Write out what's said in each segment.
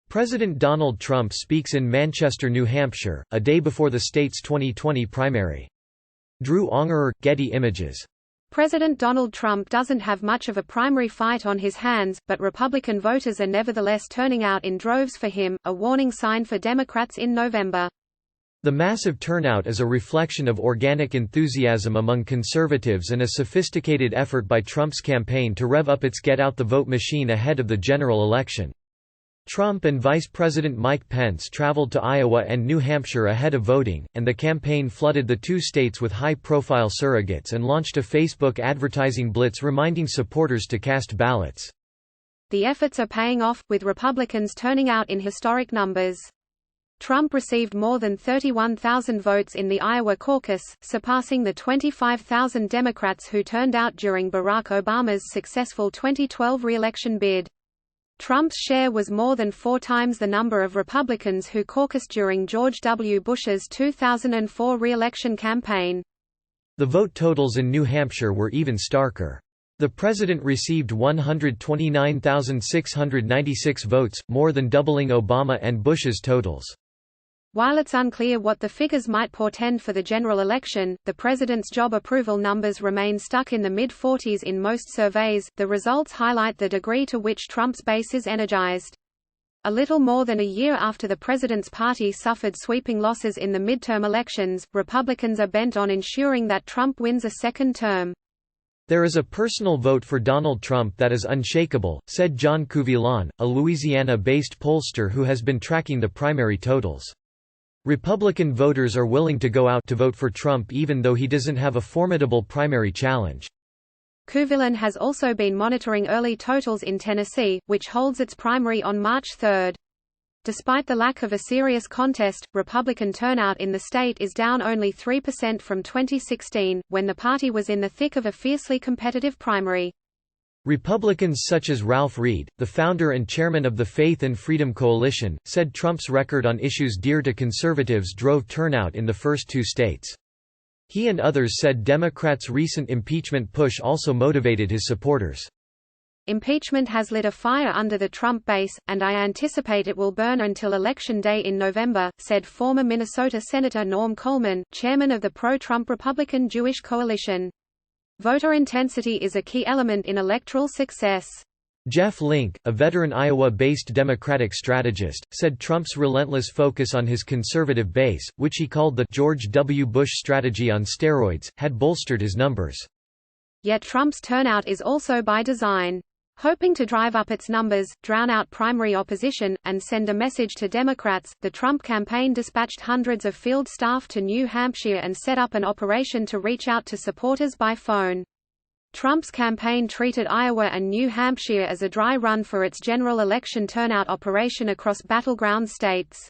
President Donald Trump speaks in Manchester, New Hampshire, a day before the state's 2020 primary. Drew Ongerer, Getty Images. President Donald Trump doesn't have much of a primary fight on his hands, but Republican voters are nevertheless turning out in droves for him, a warning sign for Democrats in November. The massive turnout is a reflection of organic enthusiasm among conservatives and a sophisticated effort by Trump's campaign to rev up its get-out-the-vote machine ahead of the general election. Trump and Vice President Mike Pence traveled to Iowa and New Hampshire ahead of voting, and the campaign flooded the two states with high-profile surrogates and launched a Facebook advertising blitz reminding supporters to cast ballots. The efforts are paying off, with Republicans turning out in historic numbers. Trump received more than 31,000 votes in the Iowa caucus, surpassing the 25,000 Democrats who turned out during Barack Obama's successful 2012 re-election bid. Trump's share was more than 4 times the number of Republicans who caucused during George W. Bush's 2004 re-election campaign. The vote totals in New Hampshire were even starker. The president received 129,696 votes, more than doubling Obama and Bush's totals. While it's unclear what the figures might portend for the general election, the president's job approval numbers remain stuck in the mid-40s in most surveys. The results highlight the degree to which Trump's base is energized. A little more than a year after the president's party suffered sweeping losses in the midterm elections, Republicans are bent on ensuring that Trump wins a second term. There is a personal vote for Donald Trump that is unshakable, said John Couvillon, a Louisiana-based pollster who has been tracking the primary totals. Republican voters are willing to go out to vote for Trump even though he doesn't have a formidable primary challenge. Couvillon has also been monitoring early totals in Tennessee, which holds its primary on March 3. Despite the lack of a serious contest, Republican turnout in the state is down only 3% from 2016, when the party was in the thick of a fiercely competitive primary. Republicans such as Ralph Reed, the founder and chairman of the Faith and Freedom Coalition, said Trump's record on issues dear to conservatives drove turnout in the first 2 states. He and others said Democrats' recent impeachment push also motivated his supporters. Impeachment has lit a fire under the Trump base, and I anticipate it will burn until Election Day in November, said former Minnesota Senator Norm Coleman, chairman of the pro-Trump Republican Jewish Coalition. Voter intensity is a key element in electoral success. Jeff Link, a veteran Iowa-based Democratic strategist, said Trump's relentless focus on his conservative base, which he called the George W. Bush strategy on steroids, had bolstered his numbers. Yet Trump's turnout is also by design. Hoping to drive up its numbers, drown out primary opposition, and send a message to Democrats, the Trump campaign dispatched hundreds of field staff to New Hampshire and set up an operation to reach out to supporters by phone. Trump's campaign treated Iowa and New Hampshire as a dry run for its general election turnout operation across battleground states.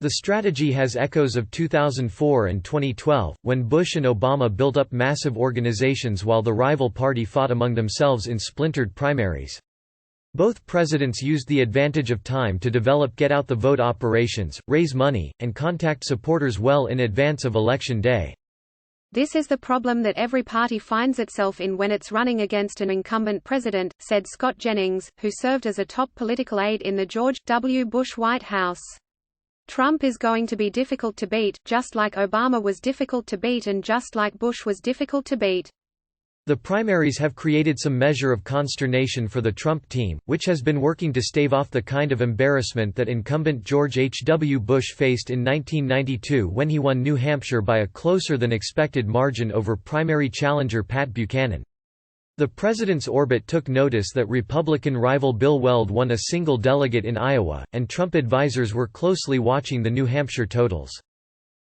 The strategy has echoes of 2004 and 2012, when Bush and Obama built up massive organizations while the rival party fought among themselves in splintered primaries. Both presidents used the advantage of time to develop get-out-the-vote operations, raise money, and contact supporters well in advance of Election Day. This is the problem that every party finds itself in when it's running against an incumbent president, said Scott Jennings, who served as a top political aide in the George W. Bush White House. Trump is going to be difficult to beat, just like Obama was difficult to beat and just like Bush was difficult to beat. The primaries have created some measure of consternation for the Trump team, which has been working to stave off the kind of embarrassment that incumbent George H. W. Bush faced in 1992 when he won New Hampshire by a closer-than-expected margin over primary challenger Pat Buchanan. The president's orbit took notice that Republican rival Bill Weld won a single delegate in Iowa, and Trump advisers were closely watching the New Hampshire totals.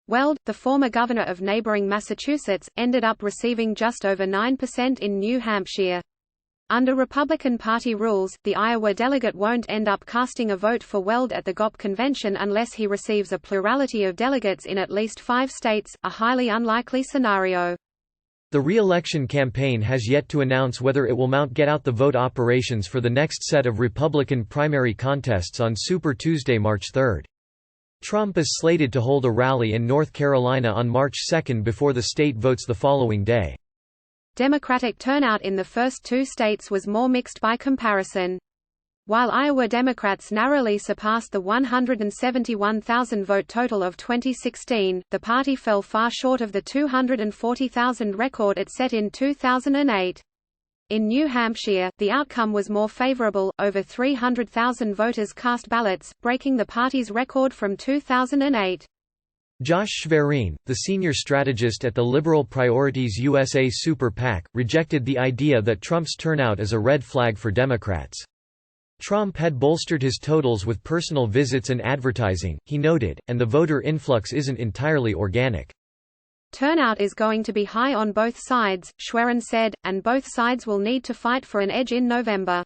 Weld, the former governor of neighboring Massachusetts, ended up receiving just over 9% in New Hampshire. Under Republican Party rules, the Iowa delegate won't end up casting a vote for Weld at the GOP convention unless he receives a plurality of delegates in at least 5 states, a highly unlikely scenario. The re-election campaign has yet to announce whether it will mount get-out-the-vote operations for the next set of Republican primary contests on Super Tuesday, March 3. Trump is slated to hold a rally in North Carolina on March 2 before the state votes the following day. Democratic turnout in the first 2 states was more mixed by comparison. While Iowa Democrats narrowly surpassed the 171,000 vote total of 2016, the party fell far short of the 240,000 record it set in 2008. In New Hampshire, the outcome was more favorable, over 300,000 voters cast ballots, breaking the party's record from 2008. Josh Schwerin, the senior strategist at the Liberal Priorities USA Super PAC, rejected the idea that Trump's turnout is a red flag for Democrats. Trump had bolstered his totals with personal visits and advertising, he noted, and the voter influx isn't entirely organic. Turnout is going to be high on both sides, Schwerin said, and both sides will need to fight for an edge in November.